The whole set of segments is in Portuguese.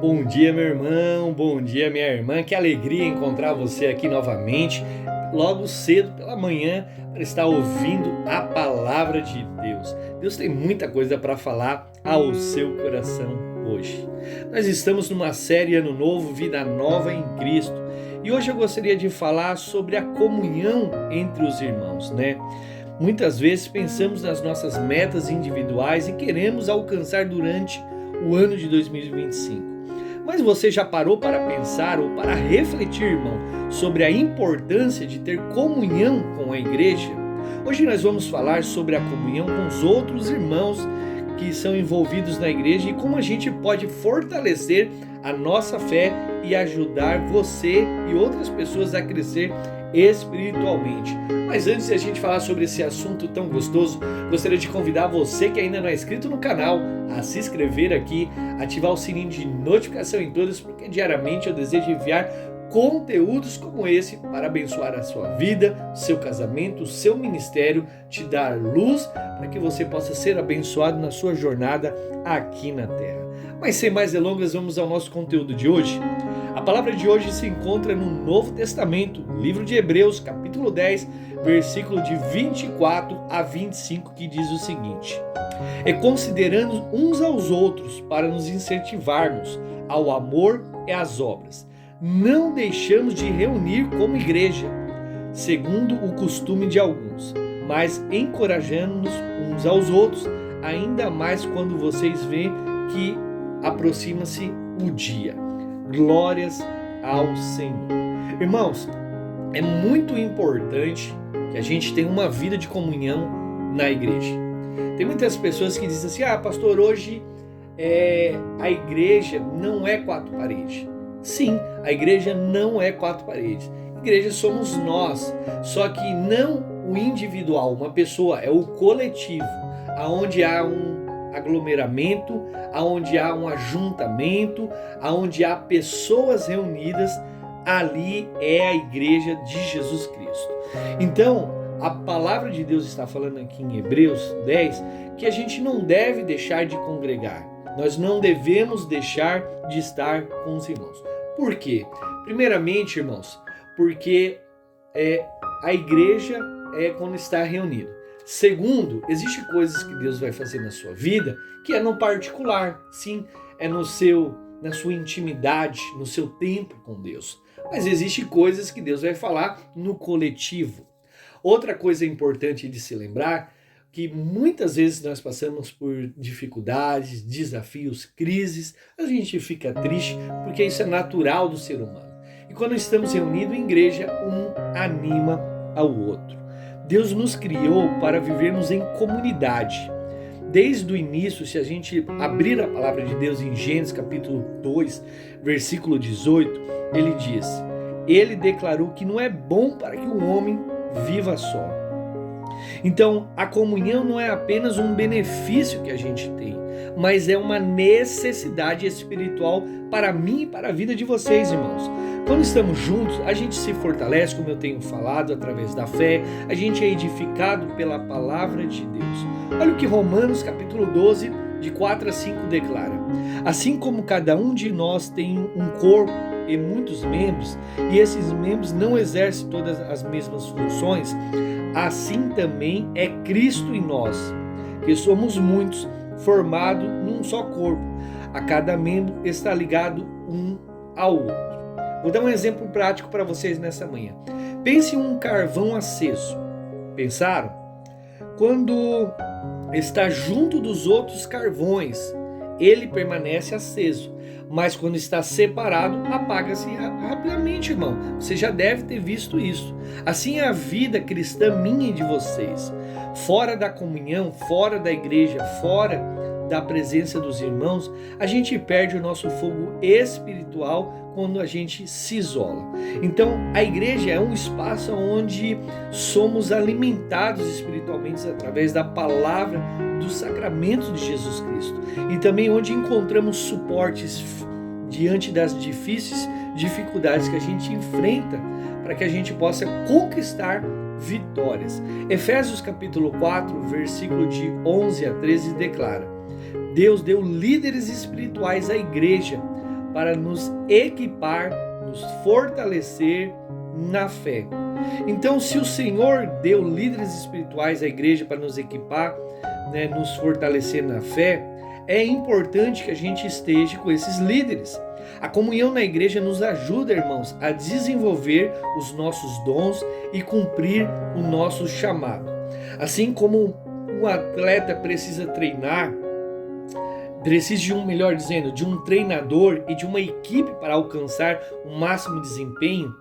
Bom dia, meu irmão, bom dia, minha irmã. Que alegria encontrar você aqui novamente, logo cedo pela manhã, para estar ouvindo a palavra de Deus. Deus tem muita coisa para falar ao seu coração hoje. Nós estamos numa série Ano Novo, Vida Nova em Cristo. E hoje eu gostaria de falar sobre a comunhão entre os irmãos, né? Muitas vezes pensamos nas nossas metas individuais e queremos alcançar durante o ano de 2025. Mas você já parou para pensar ou para refletir, irmão, sobre a importância de ter comunhão com a igreja? Hoje nós vamos falar sobre a comunhão com os outros irmãos que são envolvidos na igreja e como a gente pode fortalecer a nossa fé e ajudar você e outras pessoas a crescer espiritualmente. Mas antes de a gente falar sobre esse assunto tão gostoso, gostaria de convidar você que ainda não é inscrito no canal a se inscrever aqui, ativar o sininho de notificação em todas, porque diariamente eu desejo enviar conteúdos como esse para abençoar a sua vida, seu casamento, seu ministério, te dar luz para que você possa ser abençoado na sua jornada aqui na terra. Mas sem mais delongas, vamos ao nosso conteúdo de hoje. A palavra de hoje se encontra no Novo Testamento, no livro de Hebreus, capítulo 10, versículo de 24 a 25, que diz o seguinte: "E considerando uns aos outros para nos incentivarmos ao amor e às obras, não deixamos de reunir como igreja, segundo o costume de alguns, mas encorajando-nos uns aos outros, ainda mais quando vocês veem que aproxima-se o dia." Glórias ao Senhor. Irmãos, é muito importante que a gente tenha uma vida de comunhão na igreja. Tem muitas pessoas que dizem assim: pastor, hoje a igreja não é quatro paredes. Sim, a igreja não é quatro paredes. A igreja somos nós, só que não o individual, uma pessoa, é o coletivo, aonde há um aglomeramento, aonde há um ajuntamento, aonde há pessoas reunidas, ali é a igreja de Jesus Cristo. Então, a palavra de Deus está falando aqui em Hebreus 10 que a gente não deve deixar de congregar. Nós não devemos deixar de estar com os irmãos. Por quê? Primeiramente, irmãos, porque a igreja é quando está reunida. Segundo, existem coisas que Deus vai fazer na sua vida que é no particular, sim, é na sua intimidade, no seu tempo com Deus. Mas existem coisas que Deus vai falar no coletivo. Outra coisa importante de se lembrar, que muitas vezes nós passamos por dificuldades, desafios, crises, a gente fica triste porque isso é natural do ser humano. E quando estamos reunidos em igreja, um anima ao outro. Deus nos criou para vivermos em comunidade. Desde o início, se a gente abrir a palavra de Deus em Gênesis capítulo 2, versículo 18, ele diz: "Ele declarou que não é bom para que o homem viva só." Então, a comunhão não é apenas um benefício que a gente tem, mas é uma necessidade espiritual para mim e para a vida de vocês, irmãos. Quando estamos juntos, a gente se fortalece, como eu tenho falado, através da fé, a gente é edificado pela palavra de Deus. Olha o que Romanos capítulo 12, de 4 a 5 declara: "Assim como cada um de nós tem um corpo e muitos membros, e esses membros não exercem todas as mesmas funções, assim também é Cristo em nós, que somos muitos, formados num só corpo. A cada membro está ligado um ao outro." Vou dar um exemplo prático para vocês nessa manhã. Pense em um carvão aceso. Pensaram? Quando está junto dos outros carvões, ele permanece aceso. Mas quando está separado, apaga-se rapidamente, irmão. Você já deve ter visto isso. Assim é a vida cristã minha e de vocês. Fora da comunhão, fora da igreja, fora da presença dos irmãos, a gente perde o nosso fogo espiritual quando a gente se isola. Então, a igreja é um espaço onde somos alimentados espiritualmente através da palavra, dos sacramentos de Jesus Cristo, e também onde encontramos suportes diante das difíceis dificuldades que a gente enfrenta, para que a gente possa conquistar vitórias. Efésios capítulo 4, versículo de 11 a 13 declara: "Deus deu líderes espirituais à igreja para nos equipar, nos fortalecer na fé. Então, se o Senhor deu líderes espirituais à igreja para nos equipar, nos fortalecer na fé, é importante que a gente esteja com esses líderes. A comunhão na igreja nos ajuda, irmãos, a desenvolver os nossos dons e cumprir o nosso chamado. Assim como um atleta precisa treinar, precisa de um treinador e de uma equipe para alcançar o máximo desempenho,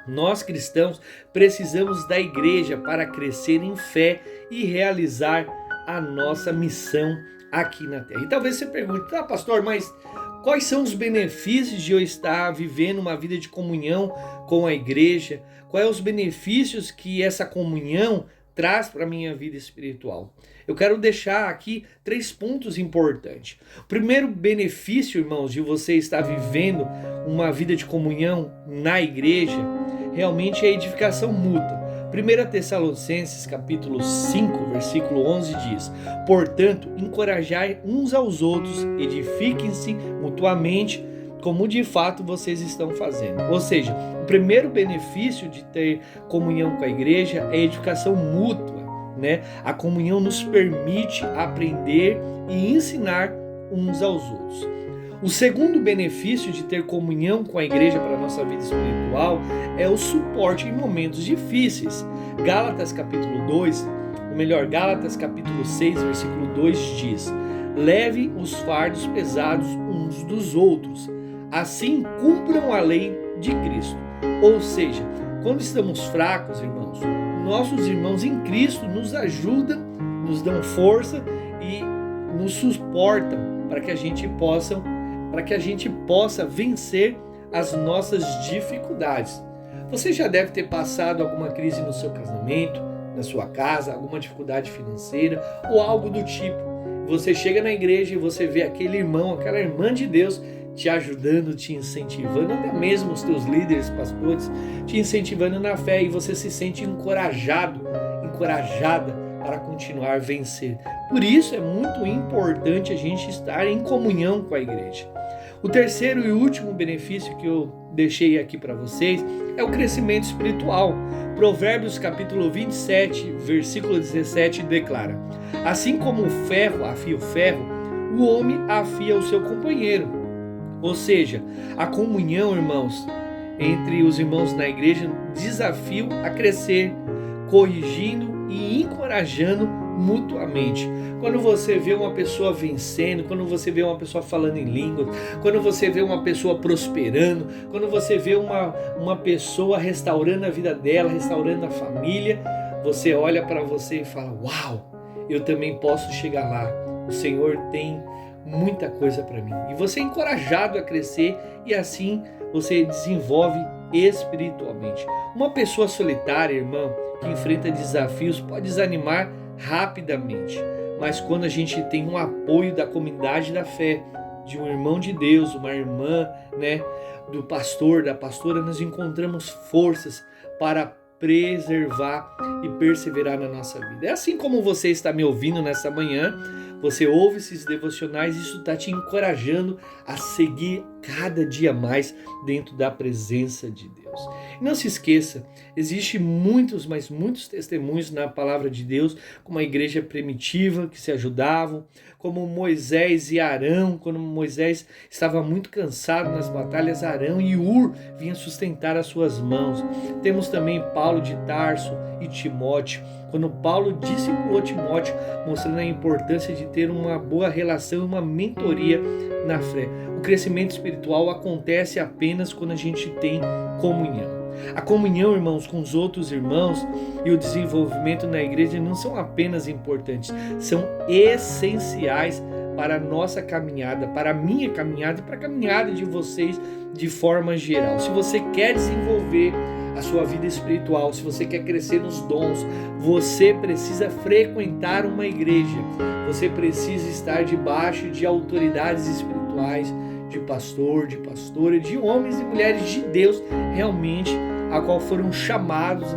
nós cristãos precisamos da igreja para crescer em fé e realizar a nossa missão aqui na terra. E talvez você pergunte, pastor, mas quais são os benefícios de eu estar vivendo uma vida de comunhão com a igreja? Quais são os benefícios que essa comunhão traz para a minha vida espiritual? Eu quero deixar aqui 3 pontos importantes. O primeiro benefício, irmãos, de você estar vivendo uma vida de comunhão na igreja, realmente é a edificação mútua. 1 Tessalonicenses capítulo 5, versículo 11 diz: portanto, encorajai uns aos outros, edifiquem-se mutuamente, como de fato vocês estão fazendo. Ou seja, o primeiro benefício de ter comunhão com a igreja é a edificação mútua. A comunhão nos permite aprender e ensinar uns aos outros. O segundo benefício de ter comunhão com a igreja para a nossa vida espiritual é o suporte em momentos difíceis. Gálatas capítulo 6, versículo 2 diz: leve os fardos pesados uns dos outros, assim cumpram a lei de Cristo. Ou seja, quando estamos fracos, irmãos, nossos irmãos em Cristo nos ajudam, nos dão força e nos suportam para que a gente possa vencer as nossas dificuldades. Você já deve ter passado alguma crise no seu casamento, na sua casa, alguma dificuldade financeira ou algo do tipo. Você chega na igreja e você vê aquele irmão, aquela irmã de Deus te ajudando, te incentivando, até mesmo os teus líderes, pastores, te incentivando na fé, e você se sente encorajada para continuar a vencer. Por isso é muito importante a gente estar em comunhão com a igreja. O terceiro e último benefício que eu deixei aqui para vocês é o crescimento espiritual. Provérbios capítulo 27, versículo 17 declara: assim como o ferro afia o ferro, o homem afia o seu companheiro. Ou seja, a comunhão, irmãos, entre os irmãos na igreja, desafio a crescer, corrigindo e encorajando mutuamente. Quando você vê uma pessoa vencendo, quando você vê uma pessoa falando em línguas, quando você vê uma pessoa prosperando, quando você vê uma pessoa restaurando a vida dela, restaurando a família, você olha para você e fala: uau, eu também posso chegar lá. O Senhor tem muita coisa para mim. E você é encorajado a crescer, e assim você desenvolve espiritualmente. Uma pessoa solitária, irmão, que enfrenta desafios, pode desanimar rapidamente. Mas quando a gente tem um apoio da comunidade da fé, de um irmão de Deus, uma irmã, do pastor, da pastora, nós encontramos forças para preservar e perseverar na nossa vida. É assim como você está me ouvindo nessa manhã, você ouve esses devocionais, isso está te encorajando a seguir cada dia mais dentro da presença de Deus. E não se esqueça, existem muitos testemunhos na palavra de Deus, como a igreja primitiva que se ajudavam, como Moisés e Arão, quando Moisés estava muito cansado nas batalhas, Arão e Ur vinham sustentar as suas mãos. Temos também Paulo de Tarso e Timóteo, quando Paulo discipulou Timóteo, mostrando a importância de ter uma boa relação, uma mentoria na fé. O crescimento espiritual acontece apenas quando a gente tem comunhão. A comunhão, irmãos, com os outros irmãos e o desenvolvimento na igreja não são apenas importantes, são essenciais para a nossa caminhada, para a minha caminhada e para a caminhada de vocês de forma geral. Se você quer desenvolver a sua vida espiritual, se você quer crescer nos dons, você precisa frequentar uma igreja, você precisa estar debaixo de autoridades espirituais, de pastor, de pastora, de homens e mulheres de Deus, realmente, a qual foram chamados,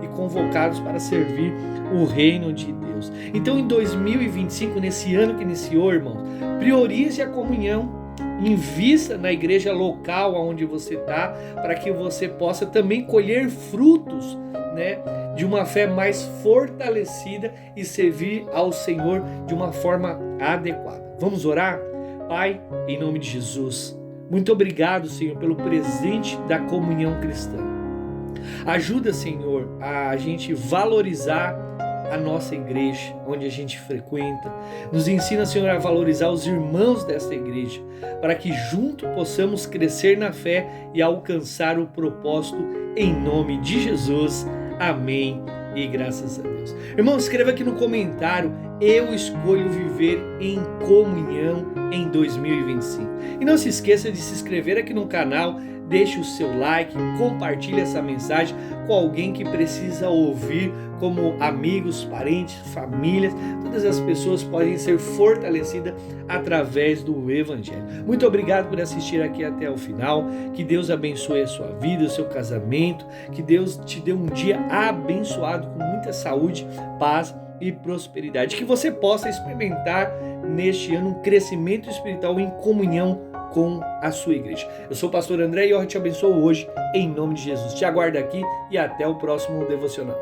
e convocados para servir o reino de Deus. Então, em 2025, nesse ano que iniciou, irmãos, priorize a comunhão, invista na igreja local onde você está, para que você possa também colher frutos, né, de uma fé mais fortalecida e servir ao Senhor de uma forma adequada. Vamos orar? Pai, em nome de Jesus, muito obrigado, Senhor, pelo presente da comunhão cristã. Ajuda, Senhor, a gente valorizar a nossa igreja, onde a gente frequenta. Nos ensina, Senhor, a valorizar os irmãos desta igreja, para que juntos possamos crescer na fé e alcançar o propósito em nome de Jesus. Amém e graças a Deus. Irmão, escreva aqui no comentário: eu escolho viver em comunhão em 2025. E não se esqueça de se inscrever aqui no canal, deixe o seu like, compartilhe essa mensagem com alguém que precisa ouvir, como amigos, parentes, famílias. Todas as pessoas podem ser fortalecidas através do Evangelho. Muito obrigado por assistir aqui até o final. Que Deus abençoe a sua vida, o seu casamento. Que Deus te dê um dia abençoado com muita saúde, paz e prosperidade. Que você possa experimentar neste ano um crescimento espiritual em comunhão com a sua igreja. Eu sou o pastor André e eu te abençoo hoje em nome de Jesus. Te aguardo aqui e até o próximo devocional.